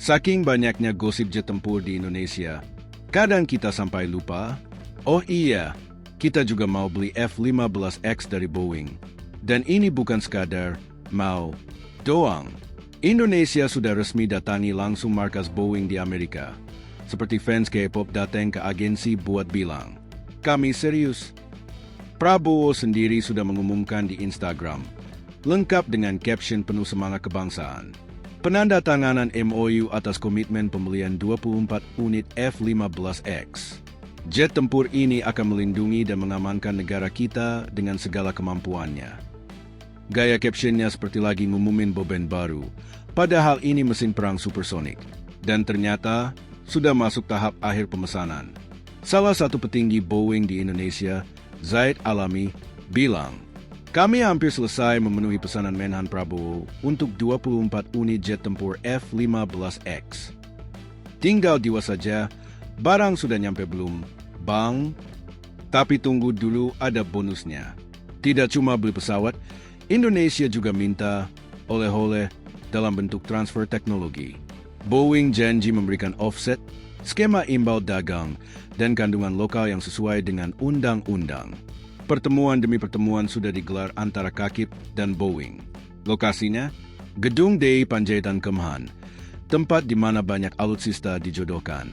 Saking banyaknya gosip jet tempur di Indonesia, kadang kita sampai lupa, oh iya, kita juga mau beli F-15X dari Boeing. Dan ini bukan sekadar mau doang. Indonesia sudah resmi datangi langsung markas Boeing di Amerika. Seperti fans K-pop datang ke agensi buat bilang, kami serius. Prabowo sendiri sudah mengumumkan di Instagram, lengkap dengan caption penuh semangat kebangsaan. Penandatanganan MOU atas komitmen pembelian 24 unit F-15X. Jet tempur ini akan melindungi dan mengamankan negara kita dengan segala kemampuannya. Gaya captionnya seperti lagi ngumumin beban baru, padahal ini mesin perang supersonik. Dan ternyata sudah masuk tahap akhir pemesanan. Salah satu petinggi Boeing di Indonesia, Zaid Alami, bilang, kami hampir selesai memenuhi pesanan Menhan Prabowo untuk 24 unit jet tempur F-15X. Tinggal diwa saja, barang sudah nyampe belum, Bang? Tapi tunggu dulu, ada bonusnya. Tidak cuma beli pesawat, Indonesia juga minta oleh-oleh dalam bentuk transfer teknologi. Boeing janji memberikan offset, skema imbal dagang, dan kandungan lokal yang sesuai dengan undang-undang. Pertemuan demi pertemuan sudah digelar antara Kakip dan Boeing. Lokasinya, Gedung DI Panjaitan Kemhan, tempat di mana banyak alutsista dijodohkan.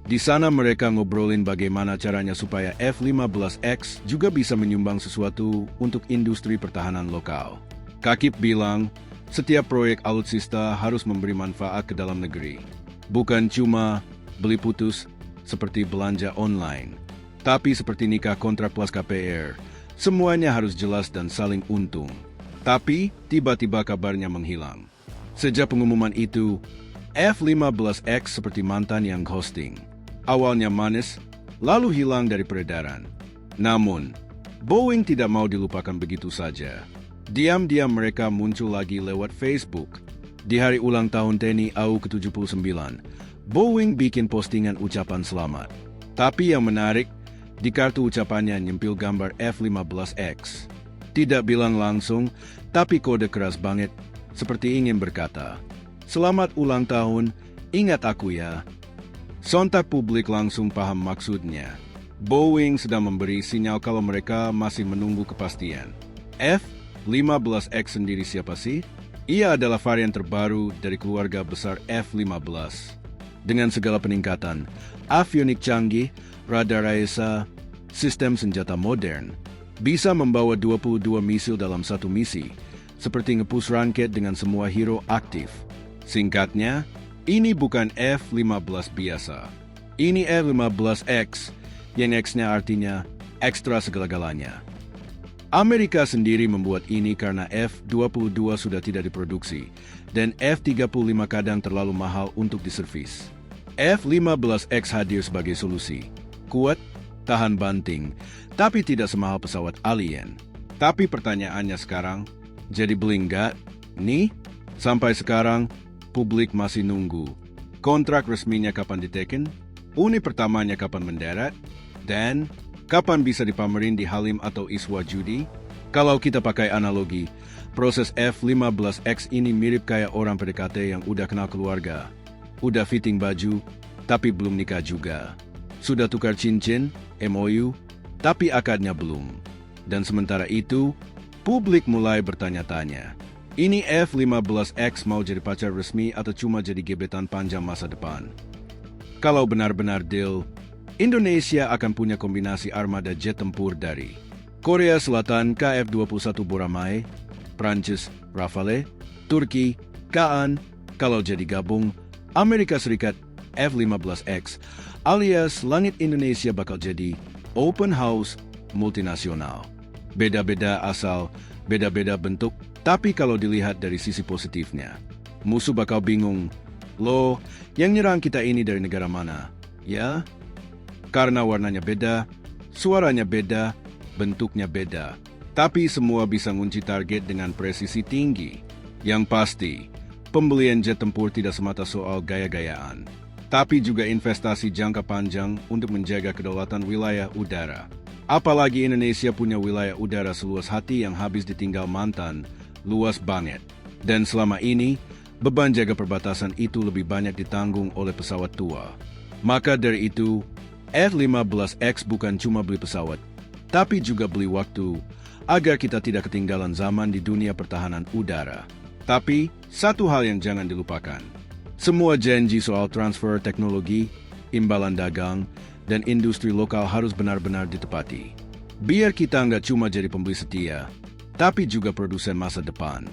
Di sana mereka ngobrolin bagaimana caranya supaya F-15X juga bisa menyumbang sesuatu untuk industri pertahanan lokal. Kakip bilang, setiap proyek alutsista harus memberi manfaat ke dalam negeri. Bukan cuma beli putus seperti belanja online, tapi seperti nikah kontrak plus KPR. Semuanya harus jelas dan saling untung. Tapi tiba-tiba kabarnya menghilang. Sejak pengumuman itu, F-15X seperti mantan yang ghosting. Awalnya manis, lalu hilang dari peredaran. Namun, Boeing tidak mau dilupakan begitu saja. Diam-diam mereka muncul lagi lewat Facebook. Di hari ulang tahun TNI AU ke-79, Boeing bikin postingan ucapan selamat. Tapi yang menarik, di kartu ucapannya nyempil gambar F-15X. Tidak bilang langsung, tapi kode keras banget, seperti ingin berkata, selamat ulang tahun, ingat aku ya. Sontak publik langsung paham maksudnya. Boeing sedang memberi sinyal kalau mereka masih menunggu kepastian. F-15X sendiri siapa sih? Ia adalah varian terbaru dari keluarga besar F-15. Dengan segala peningkatan, avionik canggih, radar raisa, sistem senjata modern, bisa membawa 22 misil dalam satu misi, seperti nge-push roket dengan semua hero aktif. Singkatnya, ini bukan F-15 biasa. Ini F-15X, yang X-nya artinya ekstra segala-galanya. Amerika sendiri membuat ini karena F-22 sudah tidak diproduksi, dan F-35 kadang terlalu mahal untuk diservis. F-15X hadir sebagai solusi. Kuat, tahan banting, tapi tidak semahal pesawat alien. Tapi pertanyaannya sekarang, jadi beli nggak? Nih, sampai sekarang, publik masih nunggu. Kontrak resminya kapan diteken? Unit pertamanya kapan mendarat? Dan kapan bisa dipamerin di Halim atau Iswa Judi? Kalau kita pakai analogi, proses F-15X ini mirip kayak orang PDKT yang udah kenal keluarga. Udah fitting baju, tapi belum nikah juga. Sudah tukar cincin, MOU, tapi akadnya belum. Dan sementara itu, publik mulai bertanya-tanya. Ini F-15X mau jadi pacar resmi atau cuma jadi gebetan panjang masa depan? Kalau benar-benar deal, Indonesia akan punya kombinasi armada jet tempur dari Korea Selatan KF-21 Boramae, Prancis Rafale, Turki Kaan, kalau jadi gabung, Amerika Serikat F-15X, alias langit Indonesia bakal jadi open house multinasional. Beda-beda asal, beda-beda bentuk, tapi kalau dilihat dari sisi positifnya, musuh bakal bingung, loh, yang nyerang kita ini dari negara mana? Ya, karena warnanya beda, suaranya beda, bentuknya beda. Tapi semua bisa ngunci target dengan presisi tinggi. Yang pasti, pembelian jet tempur tidak semata soal gaya-gayaan, tapi juga investasi jangka panjang untuk menjaga kedaulatan wilayah udara. Apalagi Indonesia punya wilayah udara seluas hati yang habis ditinggal mantan, luas banget. Dan selama ini, beban jaga perbatasan itu lebih banyak ditanggung oleh pesawat tua. Maka dari itu, F-15X bukan cuma beli pesawat, tapi juga beli waktu agar kita tidak ketinggalan zaman di dunia pertahanan udara. Tapi, satu hal yang jangan dilupakan. Semua janji soal transfer teknologi, imbalan dagang, dan industri lokal harus benar-benar ditepati. Biar kita nggak cuma jadi pembeli setia, tapi juga produsen masa depan.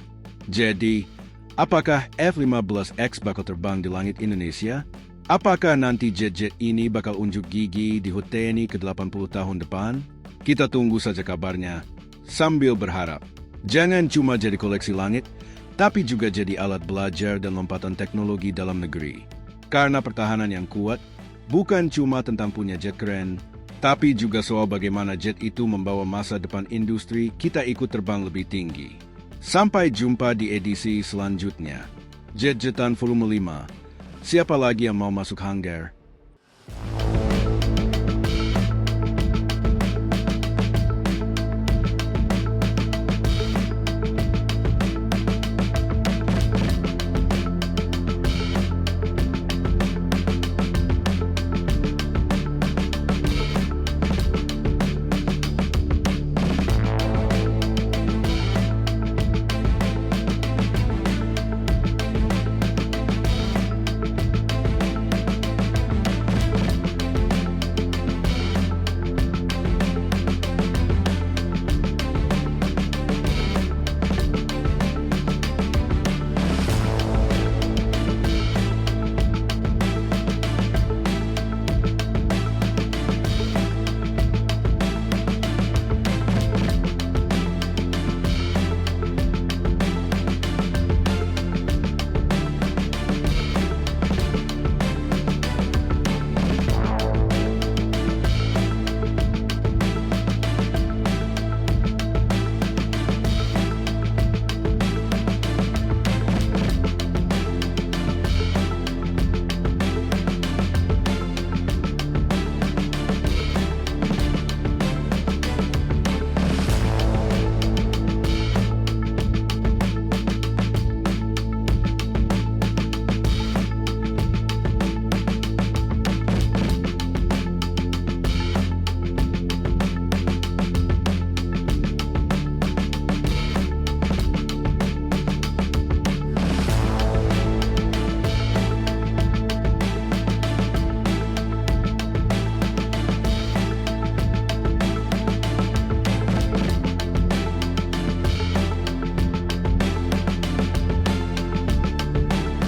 Jadi, apakah F-15X bakal terbang di langit Indonesia? Apakah nanti jet-jet ini bakal unjuk gigi di HUT TNI ke-80 tahun depan? Kita tunggu saja kabarnya, sambil berharap. Jangan cuma jadi koleksi langit, tapi juga jadi alat belajar dan lompatan teknologi dalam negeri. Karena pertahanan yang kuat bukan cuma tentang punya jet keren, tapi juga soal bagaimana jet itu membawa masa depan industri kita ikut terbang lebih tinggi. Sampai jumpa di edisi selanjutnya. Jet-jetan volume 5. Siapa lagi yang mau masuk hanggar?